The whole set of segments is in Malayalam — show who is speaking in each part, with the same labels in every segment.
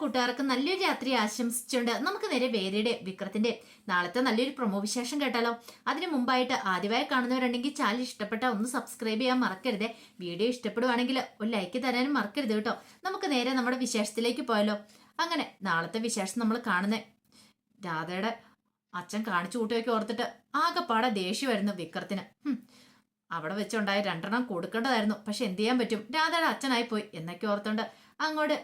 Speaker 1: കൂട്ടുകാർക്ക് നല്ലൊരു രാത്രി ആശംസിച്ചുകൊണ്ട് നമുക്ക് നേരെ വേദിയുടെ വിക്രത്തിന്റെ നാളത്തെ നല്ലൊരു പ്രൊമോ വിശേഷം കേട്ടാലോ. അതിനു മുമ്പായിട്ട് ആദ്യമായി കാണുന്നവരുണ്ടെങ്കിൽ ചാനൽ ഇഷ്ടപ്പെട്ട ഒന്ന് സബ്സ്ക്രൈബ് ചെയ്യാൻ മറക്കരുത്. വീഡിയോ ഇഷ്ടപ്പെടുവാണെങ്കിൽ ഒരു ലൈക്ക് തരാനും മറക്കരുത് കേട്ടോ. നമുക്ക് നേരെ നമ്മുടെ വിശേഷത്തിലേക്ക് പോയാലോ. അങ്ങനെ നാളത്തെ വിശേഷം നമ്മൾ കാണുന്നേ രാധയുടെ അച്ഛൻ കാണിച്ചു കൂട്ടിയൊക്കെ ഓർത്തിട്ട് ആകെപ്പാടെ ദേഷ്യമായിരുന്നു വിക്രത്തിന്. അവിടെ വെച്ചുണ്ടായ 2 കൊടുക്കേണ്ടതായിരുന്നു, പക്ഷെ എന്ത് ചെയ്യാൻ പറ്റും, രാധയുടെ അച്ഛനായി പോയി എന്നൊക്കെ ഓർത്തോണ്ട് അങ്ങോട്ട്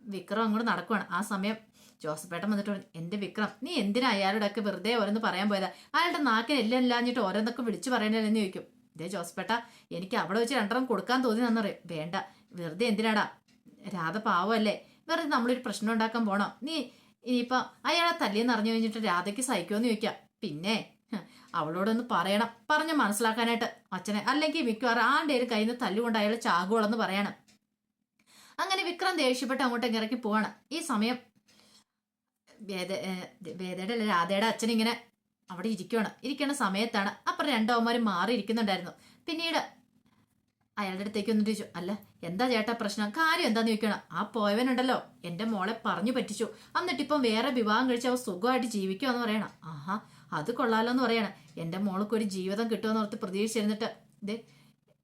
Speaker 1: വിക്രം അങ്ങോട്ട് നടക്കുവാണ്. ആ സമയം ജോസഫേട്ടൻ വന്നിട്ട് പറഞ്ഞു, എന്റെ വിക്രം, നീ എന്തിനാ അയാളുടെയൊക്കെ വെറുതെ ഓരോന്ന് പറയാൻ പോയതാ? അയാളുടെ നാക്കിന് എല്ലാം ഇല്ലാഞ്ഞിട്ട് ഓരോന്നൊക്കെ വിളിച്ചു പറയണല്ലെന്ന് ചോദിക്കും. ഇതേ ജോസഫേട്ട, എനിക്ക് അവിടെ വെച്ച് 2 കൊടുക്കാൻ തോന്നിയെന്നറിയും. വേണ്ട, വെറുതെ എന്തിനാടാ, രാധ പാവമല്ലേ, വെറുതെ നമ്മളൊരു പ്രശ്നം ഉണ്ടാക്കാൻ പോണോ? നീ ഇനിയിപ്പം അയാളെ തല്ലിയെന്ന് അറിഞ്ഞു കഴിഞ്ഞിട്ട് രാധയ്ക്ക് സഹിക്കുമെന്ന് ചോദിക്കാം. പിന്നെ അവളോടൊന്ന് പറയണം, പറഞ്ഞ് മനസ്സിലാക്കാനായിട്ട് അച്ഛനെ, അല്ലെങ്കിൽ മിക്കവാറും ആരുടെയും കയ്യിൽ നിന്ന് തല്ലുകൊണ്ട് അയാൾ ചാകുകളെന്ന് പറയണം. അങ്ങനെ വിക്രം ദേഷ്യപ്പെട്ട് അങ്ങോട്ടേക്ക് ഇറക്കി പോവാണ്. ഈ സമയം വേദയുടെ അല്ല രാധയുടെ അച്ഛൻ ഇങ്ങനെ അവിടെ ഇരിക്കുന്ന സമയത്താണ് അപ്പുറം 2 അവന്മാരും മാറി ഇരിക്കുന്നുണ്ടായിരുന്നു. പിന്നീട് അയാളുടെ അടുത്തേക്ക് വന്നിട്ട് ചോദിച്ചു, അല്ല എന്താ ചേട്ടാ പ്രശ്നം, കാര്യം എന്താന്ന് ചോദിക്കണം. ആ പോയവനുണ്ടല്ലോ എന്റെ മോളെ പറഞ്ഞു പറ്റിച്ചു, എന്നിട്ടിപ്പം വേറെ വിവാഹം കഴിച്ച് അവ സുഖമായിട്ട് ജീവിക്കുമെന്ന് പറയണം. ആഹാ, അത് കൊള്ളാലോ എന്ന് പറയണം. എന്റെ മോൾക്ക് ഒരു ജീവിതം കിട്ടുമെന്ന് ഓർത്ത് പ്രതീക്ഷിച്ചിരുന്നിട്ട് ഇതേ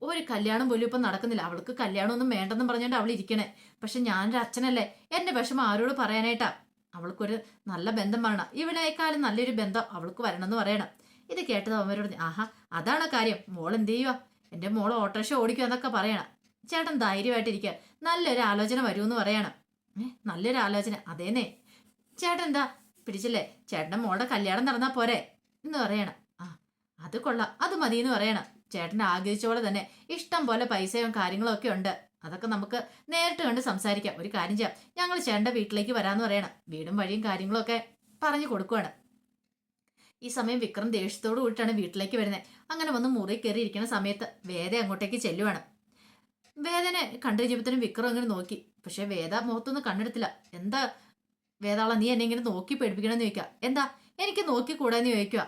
Speaker 1: ഒരു കല്യാണം പോലും ഇപ്പം നടക്കുന്നില്ല. അവൾക്ക് കല്യാണമൊന്നും വേണ്ടെന്നും പറഞ്ഞുകൊണ്ട് അവൾ ഇരിക്കണേ. പക്ഷെ ഞാനൊരു അച്ഛനല്ലേ, എന്റെ വിഷമം ആരോട് പറയാനായിട്ടാ? അവൾക്കൊരു നല്ല ബന്ധം വരണം, ഇവനേക്കാളും നല്ലൊരു ബന്ധം അവൾക്ക് വരണമെന്ന് പറയണം. ഇത് കേട്ടത് അവരോട്, ആഹാ അതാണ് കാര്യം, മോൾ എന്ത് ചെയ്യുക, എന്റെ മോള് ഓട്ടോറിക്ഷ ഓടിക്കുക എന്നൊക്കെ പറയണം. ചേട്ടൻ ധൈര്യമായിട്ടിരിക്കുക, നല്ലൊരു ആലോചന വരുമെന്ന് പറയണം. നല്ലൊരു ആലോചന? അതേന്നേ ചേട്ടൻ എന്താ പിടിച്ചില്ലേ, ചേട്ടൻ്റെ മോളുടെ കല്യാണം നടന്നാൽ പോരെ എന്ന് പറയണം. ആ അത് കൊള്ളാം, അത് മതി എന്ന് പറയണം. ചേട്ടൻ ആഗ്രഹിച്ച പോലെ തന്നെ ഇഷ്ടം പോലെ പൈസയും കാര്യങ്ങളും ഒക്കെ ഉണ്ട്, അതൊക്കെ നമുക്ക് നേരിട്ട് കണ്ട് സംസാരിക്കാം. ഒരു കാര്യം ചെയ്യാം, ഞങ്ങൾ ചേട്ടൻ്റെ വീട്ടിലേക്ക് വരാമെന്ന് പറയണം. വീടും വഴിയും കാര്യങ്ങളും ഒക്കെ പറഞ്ഞു കൊടുക്കുവാണ്. ഈ സമയം വിക്രം ദേഷ്യത്തോട് കൂടിയിട്ടാണ് വീട്ടിലേക്ക് വരുന്നത്. അങ്ങനെ വന്ന് മുറി കയറി ഇരിക്കുന്ന സമയത്ത് വേദ അങ്ങോട്ടേക്ക് ചെല്ലുവാണ്. വേദനെ കണ്ടു കഴിഞ്ഞപ്പോഴത്തേനും വിക്രം അങ്ങനെ നോക്കി, പക്ഷെ വേദ മുഖത്തൊന്നും കണ്ടെടുത്തില്ല. എന്താ വേദാള, നീ എന്നെ ഇങ്ങനെ നോക്കി പേടിപ്പിക്കണമെന്ന് ചോദിക്കുക. എന്താ എനിക്ക് നോക്കി കൂടാന്ന് ചോദിക്കുക.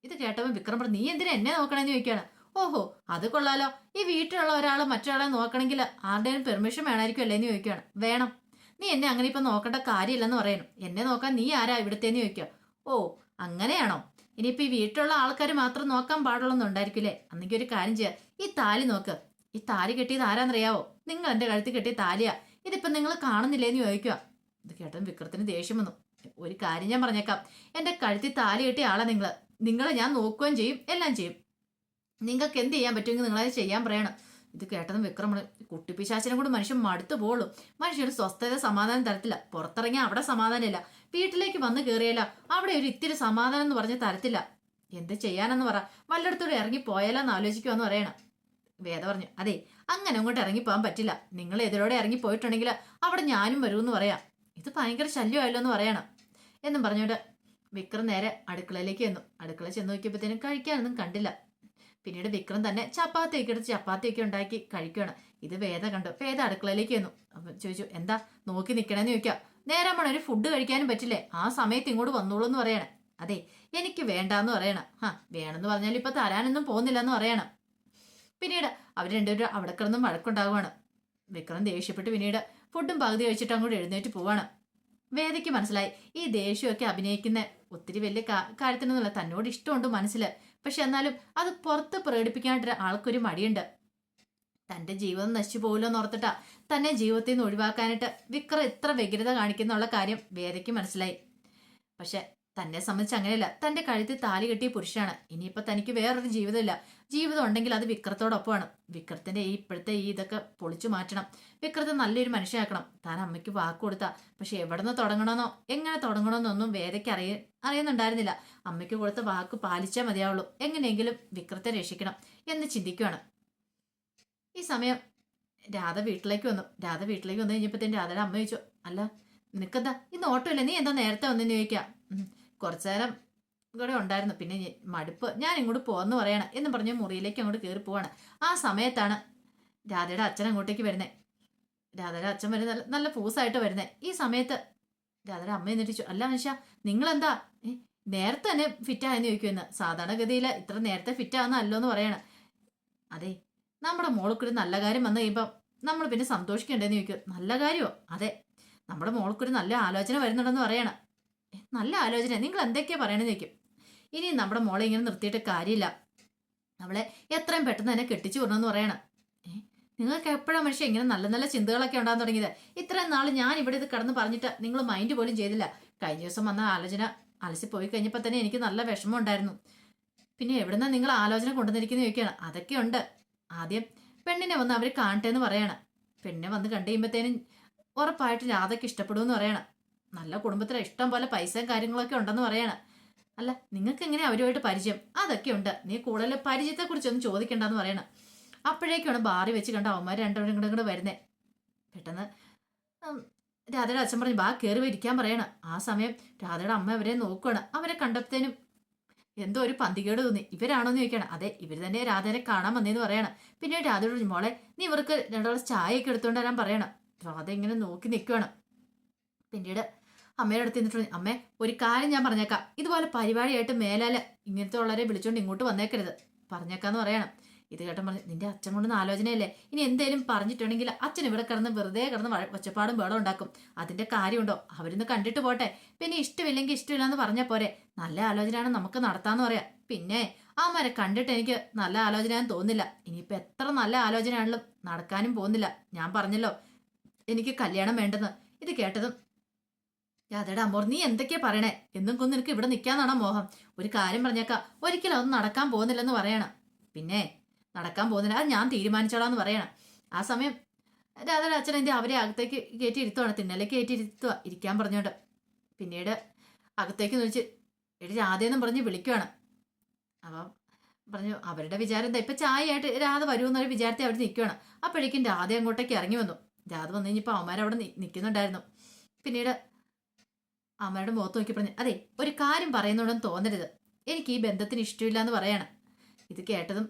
Speaker 1: ഇത് കേട്ടവൻ വിക്രം പറഞ്ഞു, നീ എന്തിനാ എന്നെ നോക്കണമെന്ന് ചോദിക്കുകയാണ്. ഓഹോ അത് കൊള്ളാലോ, ഈ വീട്ടിലുള്ള ഒരാൾ മറ്റൊരാളെ നോക്കണമെങ്കിൽ ആരുടെയും പെർമിഷൻ വേണമായിരിക്കും അല്ലേന്ന് ചോദിക്കുകയാണ്. വേണം, നീ എന്നെ അങ്ങനെ ഇപ്പം നോക്കേണ്ട കാര്യമില്ലെന്ന് പറയുന്നു. എന്നെ നോക്കാൻ നീ ആരാ ഇവിടുത്തേന്ന് ചോദിക്കുക. ഓ അങ്ങനെയാണോ, ഇനിയിപ്പോൾ ഈ വീട്ടിലുള്ള ആൾക്കാർ മാത്രം നോക്കാൻ പാടുള്ളൊന്നും ഉണ്ടായിരിക്കില്ലേ? അന്നെങ്കിൽ ഒരു കാര്യം ചെയ്യാം, ഈ താലി നോക്ക്, ഈ താലി കെട്ടിയത് ആരാന്നറിയാവോ? നിങ്ങൾ എൻ്റെ കഴുത്തിൽ കെട്ടിയ താലിയാ, ഇതിപ്പം നിങ്ങൾ കാണുന്നില്ലേന്ന് ചോദിക്കുക. ഇത് കേട്ടൻ വിക്രത്തിന് ദേഷ്യം വന്നു. ഒരു കാര്യം ഞാൻ പറഞ്ഞേക്കാം, എൻ്റെ കഴുത്തിൽ താലി കെട്ടിയ ആളെ നിങ്ങളെ ഞാൻ നോക്കുകയും ചെയ്യും, എല്ലാം ചെയ്യും. നിങ്ങൾക്ക് എന്ത് ചെയ്യാൻ പറ്റുമെങ്കിൽ നിങ്ങളത് ചെയ്യാൻ പറയണം. ഇത് കേട്ടതും വിക്രം കുട്ടിപ്പിശാച്ചിനും കൂടി മനുഷ്യൻ മടുത്തു പോളൂ. മനുഷ്യന് സ്വസ്ഥത സമാധാനം തരത്തില്ല. പുറത്തിറങ്ങിയാൽ അവിടെ സമാധാനമില്ല, വീട്ടിലേക്ക് വന്ന് കയറിയല്ല അവിടെ ഒരു ഇത്തിരി സമാധാനം എന്ന് പറഞ്ഞ് തരത്തില്ല. എന്ത് ചെയ്യാനെന്ന് പറ, വല്ലയിടത്തോടെ ഇറങ്ങി പോയാലോന്ന് ആലോചിക്കുമെന്ന് പറയണം. വേദ പറഞ്ഞു, അതെ അങ്ങനെ അങ്ങോട്ട് ഇറങ്ങിപ്പോകാൻ പറ്റില്ല, നിങ്ങൾ എതിരോടെ ഇറങ്ങി പോയിട്ടുണ്ടെങ്കിൽ അവിടെ ഞാനും വരുമെന്ന് പറയാം. ഇത് ഭയങ്കര ശല്യമായല്ലോ എന്ന് പറയണം എന്നും പറഞ്ഞുകൊണ്ട് വിക്രം നേരെ അടുക്കളയിലേക്ക് ചെന്നു. അടുക്കള ചെന്ന് നോക്കിയപ്പോഴത്തേനും കഴിക്കാനൊന്നും കണ്ടില്ല. പിന്നീട് വിക്രം തന്നെ ചപ്പാത്തിയൊക്കെ എടുത്ത് ചപ്പാത്തിയൊക്കെ ഉണ്ടാക്കി കഴിക്കുകയാണ്. ഇത് വേദ കണ്ടു. വേദ അടുക്കളയിലേക്ക് ചെന്നു. അപ്പം ചോദിച്ചു, എന്താ നോക്കി നിൽക്കണമെന്ന് ചോദിക്കാം. നേരം ഒരു ഫുഡ് കഴിക്കാനും പറ്റില്ലേ, ആ സമയത്ത് ഇങ്ങോട്ട് വന്നോളൂ എന്ന് പറയണം. അതെ എനിക്ക് വേണ്ടാന്ന് പറയണം. വേണമെന്ന് പറഞ്ഞാൽ ഇപ്പൊ തരാനൊന്നും പോകുന്നില്ല എന്ന് പറയണം. പിന്നീട് അവർ രണ്ടുപേരും അവിടെ കിടന്നും വഴക്കുണ്ടാവുകയാണ്. വിക്രം ദേഷ്യപ്പെട്ട് പിന്നീട് ഫുഡും പകുതി കഴിച്ചിട്ട് അങ്ങോട്ട് എഴുന്നേറ്റ് പോവാണ്. വേദയ്ക്ക് മനസ്സിലായി ഈ ദേഷ്യമൊക്കെ അഭിനയിക്കുന്ന ഒത്തിരി വലിയ കാര്യത്തിനൊന്നുമില്ല, തന്നോട് ഇഷ്ടമുണ്ട് മനസ്സിൽ, പക്ഷെ എന്നാലും അത് പുറത്ത് പ്രകടിപ്പിക്കാനായിട്ട് ആൾക്കൊരു മടിയുണ്ട്. തന്റെ ജീവിതം നശിച്ചു പോകില്ലോ എന്ന് ഓർത്തിട്ടാ തന്നെ ജീവിതത്തിൽ നിന്ന് ഒഴിവാക്കാനായിട്ട് വിക്രം ഇത്ര വ്യഗ്രത കാണിക്കുന്നുള്ള കാര്യം വേദയ്ക്ക് മനസ്സിലായി. പക്ഷെ തന്നെ സംബന്ധിച്ച് അങ്ങനെയല്ല, തന്റെ കഴുത്തിൽ താലി കെട്ടിയ പുരുഷനാണ്. ഇനിയിപ്പോൾ തനിക്ക് വേറൊരു ജീവിതമില്ല. ജീവിതം ഉണ്ടെങ്കിൽ അത് വിക്രത്തോടൊപ്പമാണ്. വിക്രത്തിന്റെ ഇപ്പോഴത്തെ ഇതൊക്കെ പൊളിച്ചു മാറ്റണം. വിക്രത്തെ നല്ലൊരു മനുഷ്യനാക്കണം. താൻ അമ്മയ്ക്ക് വാക്ക് കൊടുത്താ, പക്ഷെ എവിടെ നിന്ന് തുടങ്ങണമെന്നോ എങ്ങനെ തുടങ്ങണമെന്നൊന്നും വേദയ്ക്ക് അറിയുന്നുണ്ടായിരുന്നില്ല. അമ്മയ്ക്ക് കൊടുത്ത വാക്ക് പാലിച്ചാൽ മതിയാവുള്ളൂ. എങ്ങനെയെങ്കിലും വിക്രത്തെ രക്ഷിക്കണം എന്ന് ചിന്തിക്കുകയാണ്. ഈ സമയം രാധ വീട്ടിലേക്ക് വന്നു. രാധ വീട്ടിലേക്ക് വന്നു കഴിഞ്ഞപ്പോഴത്തേനും രാധയുടെ അമ്മ ചോദിച്ചു, അല്ല നിനക്കെന്താ ഇന്ന് ഓട്ടോ ഇല്ല, നീ എന്താ നേരത്തെ വന്നെന്ന് ചോദിക്കാം. കുറച്ചു നേരം ഇവിടെ ഉണ്ടായിരുന്നു, പിന്നെ മടുപ്പ്, ഞാൻ ഇങ്ങോട്ട് പോന്ന് പറയണം എന്ന് പറഞ്ഞ് മുറിയിലേക്ക് അങ്ങോട്ട് കയറി പോവാണ്. ആ സമയത്താണ് രാധയുടെ അച്ഛൻ അങ്ങോട്ടേക്ക് വരുന്നത്. രാധയുടെ അച്ഛൻ വരുന്ന നല്ല പൂസായിട്ട് വരുന്നത്. ഈ സമയത്ത് രാധയുടെ അമ്മ എന്നിട്ട് അല്ല മനുഷ്യ, നിങ്ങളെന്താ നേരത്തെ തന്നെ ഫിറ്റായെന്ന് ചോദിക്കുമെന്ന്. സാധാരണഗതിയിൽ ഇത്ര നേരത്തെ ഫിറ്റാകുന്നല്ലോ എന്ന് പറയണം. അതെ നമ്മുടെ മോൾക്കൊരു നല്ല കാര്യം വന്നു കഴിയുമ്പം നമ്മൾ പിന്നെ സന്തോഷിക്കണ്ടേന്ന് ചോദിക്കും. നല്ല കാര്യമോ? അതെ, നമ്മുടെ മോൾക്കൊരു നല്ല ആലോചന വരുന്നുണ്ടെന്ന് പറയണം. നല്ല ആലോചന? നിങ്ങൾ എന്തൊക്കെയാ പറയണെന്ന് ചോദിക്കും. ഇനി നമ്മുടെ മോളെ ഇങ്ങനെ നിർത്തിയിട്ട് കാര്യമില്ല, അവളെ എത്രയും പെട്ടെന്ന് തന്നെ കെട്ടിച്ചു വിടണമെന്ന് പറയണം. നിങ്ങൾക്ക് എപ്പോഴാണ് മനുഷ്യ ഇങ്ങനെ നല്ല നല്ല ചിന്തകളൊക്കെ ഉണ്ടാകാൻ തുടങ്ങിയത്? ഇത്രയും നാൾ ഞാൻ ഇവിടെ ഇത് കടന്ന് പറഞ്ഞിട്ട് നിങ്ങൾ മൈൻഡ് പോലും ചെയ്തില്ല. കഴിഞ്ഞ ദിവസം വന്ന ആലോചന അലസി പോയി കഴിഞ്ഞപ്പോൾ തന്നെ എനിക്ക് നല്ല വിഷമം ഉണ്ടായിരുന്നു. പിന്നെ എവിടുന്നാ നിങ്ങൾ ആലോചന കൊണ്ടുവന്നിരിക്കുന്ന ചോദിക്കുകയാണ്. അതൊക്കെ ഉണ്ട്. ആദ്യം പെണ്ണിനെ വന്ന് അവർ കാണട്ടെ എന്ന് പറയണം. പെണ്ണിനെ വന്ന് കണ്ടു കഴിയുമ്പോഴത്തേനും ഉറപ്പായിട്ട് രാധയ്ക്ക് ഇഷ്ടപ്പെടുമെന്ന് പറയണം. നല്ല കുടുംബത്തിലെ ഇഷ്ടം പോലെ പൈസയും കാര്യങ്ങളൊക്കെ ഉണ്ടെന്ന് പറയണം. അല്ല, നിങ്ങൾക്ക് എങ്ങനെയാ അവരുമായിട്ട് പരിചയം? അതൊക്കെ ഉണ്ട്, നീ കൂടുതൽ പരിചയത്തെക്കുറിച്ചൊന്നും ചോദിക്കണ്ടെന്ന് പറയണം. അപ്പോഴേക്കാണ് ബാറി വെച്ച് കണ്ട അവന്മാർ രണ്ടുപേരും കൂടെ വരുന്നേ. പെട്ടെന്ന് രാധയുടെ അച്ഛൻ പറഞ്ഞു, ബാ കയറി ഇരിക്കാൻ പറയണം. ആ സമയം രാധയുടെ അമ്മ അവരെ നോക്കുകയാണ്. അവരെ കണ്ടപ്പോഴത്തേനും എന്തോ ഒരു പന്തികേട് തോന്നി. ഇവരാണോന്ന് ചോദിക്കണം. അതെ, ഇവർ തന്നെ രാധനെ കാണാൻ വന്നേന്ന് പറയണം. പിന്നെ രാധയോട് പറഞ്ഞു, മോളെ നീ ഇവർക്ക് രണ്ടു ഗ്ലാസ് ചായയൊക്കെ എടുത്തുകൊണ്ട് വരാൻ പറയണം. രാധ ഇങ്ങനെ നോക്കി നിൽക്കുകയാണ്. പിന്നീട് അമ്മയുടെ അടുത്ത് നിന്നിട്ട്, അമ്മേ ഒരു കാര്യം ഞാൻ പറഞ്ഞേക്കാം, ഇതുപോലെ പരിപാടിയായിട്ട് മേലാല് ഇങ്ങനത്തെ ഉള്ളവരെ വിളിച്ചോണ്ട് ഇങ്ങോട്ട് വന്നേക്കരുത്, പറഞ്ഞേക്കാന്ന് പറയണം. ഇത് കേട്ടൻ പറഞ്ഞു, നിന്റെ അച്ഛൻ കൊണ്ടുവന്ന ആലോചനയല്ലേ, ഇനി എന്തേലും പറഞ്ഞിട്ടുണ്ടെങ്കിൽ അച്ഛൻ ഇവിടെ വെറുതെ കിടന്ന് ഒച്ചപ്പാടും ബേളം ഉണ്ടാക്കും. അതിന്റെ കാര്യമുണ്ടോ? അവരിന്ന് കണ്ടിട്ട് പോട്ടെ, പിന്നെ ഇഷ്ടമില്ലെങ്കിൽ ഇഷ്ടമില്ലാന്ന് പറഞ്ഞാൽ പോരെ. നല്ല ആലോചനയാണ്, നമുക്ക് നടത്താന്ന് പറയാം. പിന്നെ അമ്മരെ കണ്ടിട്ട് എനിക്ക് നല്ല ആലോചനയാന്ന് തോന്നില്ല. ഇനിയിപ്പോ എത്ര നല്ല ആലോചനയാണെങ്കിലും നടക്കാനും പോകുന്നില്ല. ഞാൻ പറഞ്ഞല്ലോ എനിക്ക് കല്യാണം വേണ്ടെന്ന്. ഇത് കേട്ടതും രാധയുടെ അമ്മോർ, നീ എന്തൊക്കെയാ പറയണേ? എന്നും കൊന്ന് നിനക്ക് ഇവിടെ നിൽക്കാന്നാണോ മോഹം? ഒരു കാര്യം പറഞ്ഞേക്കാം, ഒരിക്കലും അതൊന്നും നടക്കാൻ പോകുന്നില്ലെന്ന് പറയണം. പിന്നെ നടക്കാൻ പോകുന്നില്ല, അത് ഞാൻ തീരുമാനിച്ചോളാന്ന് പറയണം. ആ സമയം രാധയുടെ അച്ഛൻ എന്ത് അവരെ അകത്തേക്ക് കയറ്റി ഇരുത്തുവാണ്, തിന്നലേക്ക് കയറ്റി ഇരുത്തുക, ഇരിക്കാൻ പറഞ്ഞോണ്ട്. പിന്നീട് അകത്തേക്ക് വിളിച്ച് എടി രാധയെന്നും പറഞ്ഞ് വിളിക്കുവാണ്. അപ്പം പറഞ്ഞു, അവരുടെ വിചാരം എന്താ, ഇപ്പൊ ചായയായിട്ട് രാധ വരുമെന്നൊരു വിചാരത്തെ അവർ നിൽക്കുകയാണ്. അപ്പോഴേക്കും രാധ അങ്ങോട്ടേക്ക് ഇറങ്ങി വന്നു. രാധ വന്നു കഴിഞ്ഞപ്പോൾ അവന്മാരവിടെ നിൽക്കുന്നുണ്ടായിരുന്നു. പിന്നീട് അമ്മയുടെ മുഖത്ത് നോക്കി പറഞ്ഞു, അതെ ഒരു കാര്യം പറയുന്നുണ്ടെന്ന് തോന്നരുത്, എനിക്ക് ഈ ബന്ധത്തിന് ഇഷ്ടമില്ല എന്ന് പറയണം. ഇത് കേട്ടതും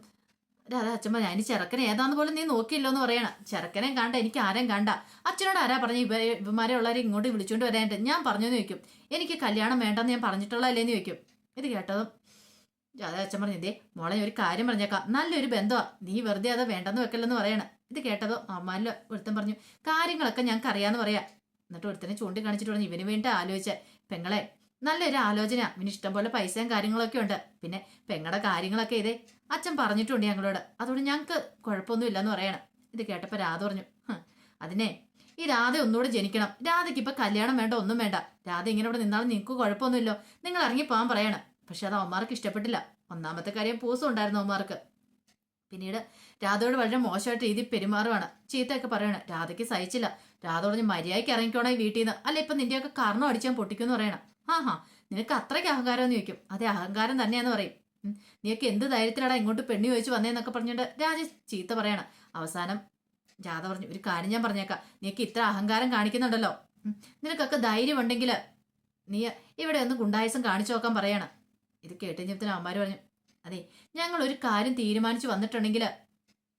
Speaker 1: രാധ അച്ഛമ്മ, ഞാൻ ചെറുക്കനെ ഏതാന്ന് പോലും നീ നോക്കിയില്ലോ എന്ന് പറയണം. ചെറുക്കനെ കണ്ട, എനിക്ക് ആരെയും കണ്ട, അച്ഛനോട് ആരാ പറഞ്ഞു ഇവന്മാരെ ഉള്ളവരെ ഇങ്ങോട്ട് വിളിച്ചുകൊണ്ട് വരാനായിട്ട്? ഞാൻ പറഞ്ഞെന്ന് ചോദിക്കും. എനിക്ക് കല്യാണം വേണ്ടെന്ന് ഞാൻ പറഞ്ഞിട്ടുള്ളതല്ലേന്ന് ചോദിക്കും. ഇത് കേട്ടതും രാധ അച്ഛൻ പറഞ്ഞു, ഇതേ മോളെ ഒരു കാര്യം പറഞ്ഞേക്കാം, നല്ലൊരു ബന്ധമാണ്, നീ വെറുതെ അത് വേണ്ടെന്ന് വെക്കല്ലെന്ന് പറയണം. ഇത് കേട്ടതോ അമ്മാനിൽ ഒരുത്തൻ പറഞ്ഞു, കാര്യങ്ങളൊക്കെ ഞങ്ങൾക്ക് അറിയാന്ന് പറയാം. എന്നിട്ട് ഒരുത്തനെ ചൂണ്ടിക്കാണിച്ചിട്ട് പറഞ്ഞു, ഇവന് വേണ്ടി ആലോചിച്ച പെങ്ങളെ, നല്ലൊരു ആലോചന, ഇവന് ഇഷ്ടംപോലെ പൈസയും കാര്യങ്ങളൊക്കെ ഉണ്ട്. പിന്നെ പെങ്ങളുടെ കാര്യങ്ങളൊക്കെ ഇതേ അച്ഛൻ പറഞ്ഞിട്ടുണ്ട് ഞങ്ങളോട്, അതുകൊണ്ട് ഞങ്ങൾക്ക് കുഴപ്പമൊന്നും ഇല്ലെന്ന് പറയണം. ഇത് കേട്ടപ്പോൾ രാധ പറഞ്ഞു, അതിനെ ഈ രാധ ഒന്നുകൂടെ ജനിക്കണം. രാധയ്ക്ക് ഇപ്പൊ കല്യാണം വേണ്ട, ഒന്നും വേണ്ട. രാധ ഇങ്ങനെ ഇവിടെ നിന്നാലും നിങ്ങൾക്ക് കുഴപ്പമൊന്നുമില്ലോ, നിങ്ങൾ ഇറങ്ങിപ്പോകാൻ പറയണം. പക്ഷെ അത് അവന്മാർക്ക് ഇഷ്ടപ്പെട്ടില്ല. ഒന്നാമത്തെ കാര്യം പൂസം ഉണ്ടായിരുന്നു അവന്മാർക്ക്. പിന്നീട് രാധയോട് വളരെ മോശമായിട്ട് രീതി പെരുമാറുവാണ്, ചീത്തയൊക്കെ പറയണം. രാധയ്ക്ക് സഹിച്ചില്ല. രാധ പറഞ്ഞ്, മര്യാദയ്ക്ക് ഇറങ്ങിക്കോണേ വീട്ടിൽ നിന്ന്, അല്ല ഇപ്പൊ നിന്റെയൊക്കെ കർണം അടിച്ചാൽ പൊട്ടിക്കുമെന്ന് പറയണം. ഹാ നിനക്ക് അത്രയ്ക്ക് അഹങ്കാരം എന്ന് ചോദിക്കും. അതെ അഹങ്കാരം തന്നെയാന്ന് പറയും. നീയൊക്കെ എന്ത് ധൈര്യത്തിലാടാ ഇങ്ങോട്ട് പെണ്ണി ചോദിച്ചു വന്നേന്നൊക്കെ പറഞ്ഞിട്ട് രാജ ചീത്ത പറയണം. അവസാനം രാധ പറഞ്ഞു, ഒരു കാര്യം ഞാൻ പറഞ്ഞേക്കാം, നീയൊക്കെ ഇത്ര അഹങ്കാരം കാണിക്കുന്നുണ്ടല്ലോ, നിനക്കൊക്കെ ധൈര്യം ഉണ്ടെങ്കിൽ നീ ഇവിടെ ഒന്ന് ഗുണ്ടായുസം കാണിച്ചു നോക്കാൻ പറയണം. ഇത് കേട്ടുകഴിഞ്ഞപ്പത്തിന് അമ്മമാര് പറഞ്ഞു, അതെ ഞങ്ങൾ ഒരു കാര്യം തീരുമാനിച്ചു വന്നിട്ടുണ്ടെങ്കിൽ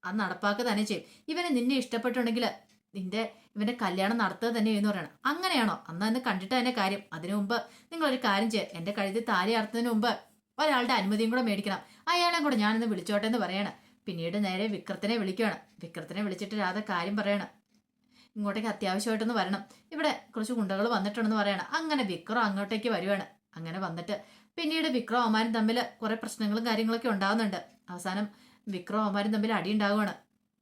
Speaker 1: അത് നടപ്പാക്കുക തന്നെ ചെയ്യും. ഇവനെ നിന്നെ ഇഷ്ടപ്പെട്ടുണ്ടെങ്കിൽ ഇവന്റെ കല്യാണം നടത്തുക തന്നെ എന്ന് പറയണം. അങ്ങനെയാണോ? അന്ന് എന്നെ കണ്ടിട്ട് തന്നെ കാര്യം. അതിനു മുമ്പ് നിങ്ങളൊരു കാര്യം ചെയ്യുക, എന്റെ കഴുത്തിൽ താലി അറുത്തതിന് മുമ്പ് ഒരാളുടെ അനുമതിയും കൂടെ മേടിക്കണം. അയാളെ കൂടെ ഞാനിന്ന് വിളിച്ചോട്ടെ എന്ന് പറയണം. പിന്നീട് നേരെ വിക്രത്തിനെ വിളിക്കുകയാണ്. വിക്രത്തിനെ വിളിച്ചിട്ട് രാധ കാര്യം പറയണം, ഇങ്ങോട്ടേക്ക് അത്യാവശ്യമായിട്ടൊന്ന് വരണം, ഇവിടെ കുറച്ച് ഗുണ്ടകൾ വന്നിട്ടുണ്ടെന്ന് പറയണം. അങ്ങനെ വിക്രം അങ്ങോട്ടേക്ക് വരുവാണ്. അങ്ങനെ വന്നിട്ട് പിന്നീട് വിക്രം അവന്മാരും തമ്മിൽ കുറെ പ്രശ്നങ്ങളും കാര്യങ്ങളൊക്കെ ഉണ്ടാകുന്നുണ്ട്. അവസാനം വിക്രം അവന്മാരും തമ്മിൽ അടി ഉണ്ടാവുകയാണ്.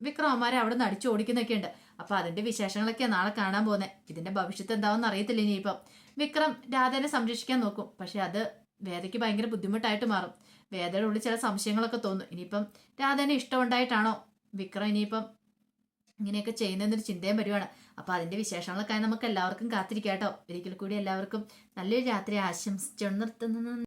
Speaker 1: വിക്രം അവന്മാരെ അവിടെ നിന്ന് അടിച്ചു ഓടിക്കുന്നൊക്കെ ഉണ്ട്. അപ്പൊ അതിന്റെ വിശേഷങ്ങളൊക്കെയാണ് നാളെ കാണാൻ പോകുന്നത്. ഇതിന്റെ ഭവിഷ്യത്ത് എന്താവെന്ന് അറിയത്തില്ല. ഇനിയിപ്പം വിക്രം രാധേനെ സംരക്ഷിക്കാൻ നോക്കും, പക്ഷെ അത് വേദയ്ക്ക് ഭയങ്കര ബുദ്ധിമുട്ടായിട്ട് മാറും. വേദയുടെ ഉള്ളിൽ ചില സംശയങ്ങളൊക്കെ തോന്നും. ഇനിയിപ്പം രാധേനെ ഇഷ്ടമുണ്ടായിട്ടാണോ വിക്രം ഇനിയിപ്പം ഇങ്ങനെയൊക്കെ ചെയ്യുന്നതെന്നൊരു ചിന്തയും വരുവാണ്. അപ്പൊ അതിന്റെ വിശേഷങ്ങളൊക്കെ നമുക്ക് എല്ലാവർക്കും കാത്തിരിക്കാം കേട്ടോ. ഒരിക്കൽ കൂടി എല്ലാവർക്കും നല്ലൊരു രാത്രി ആശംസിച്ചു നിർത്തുന്നു.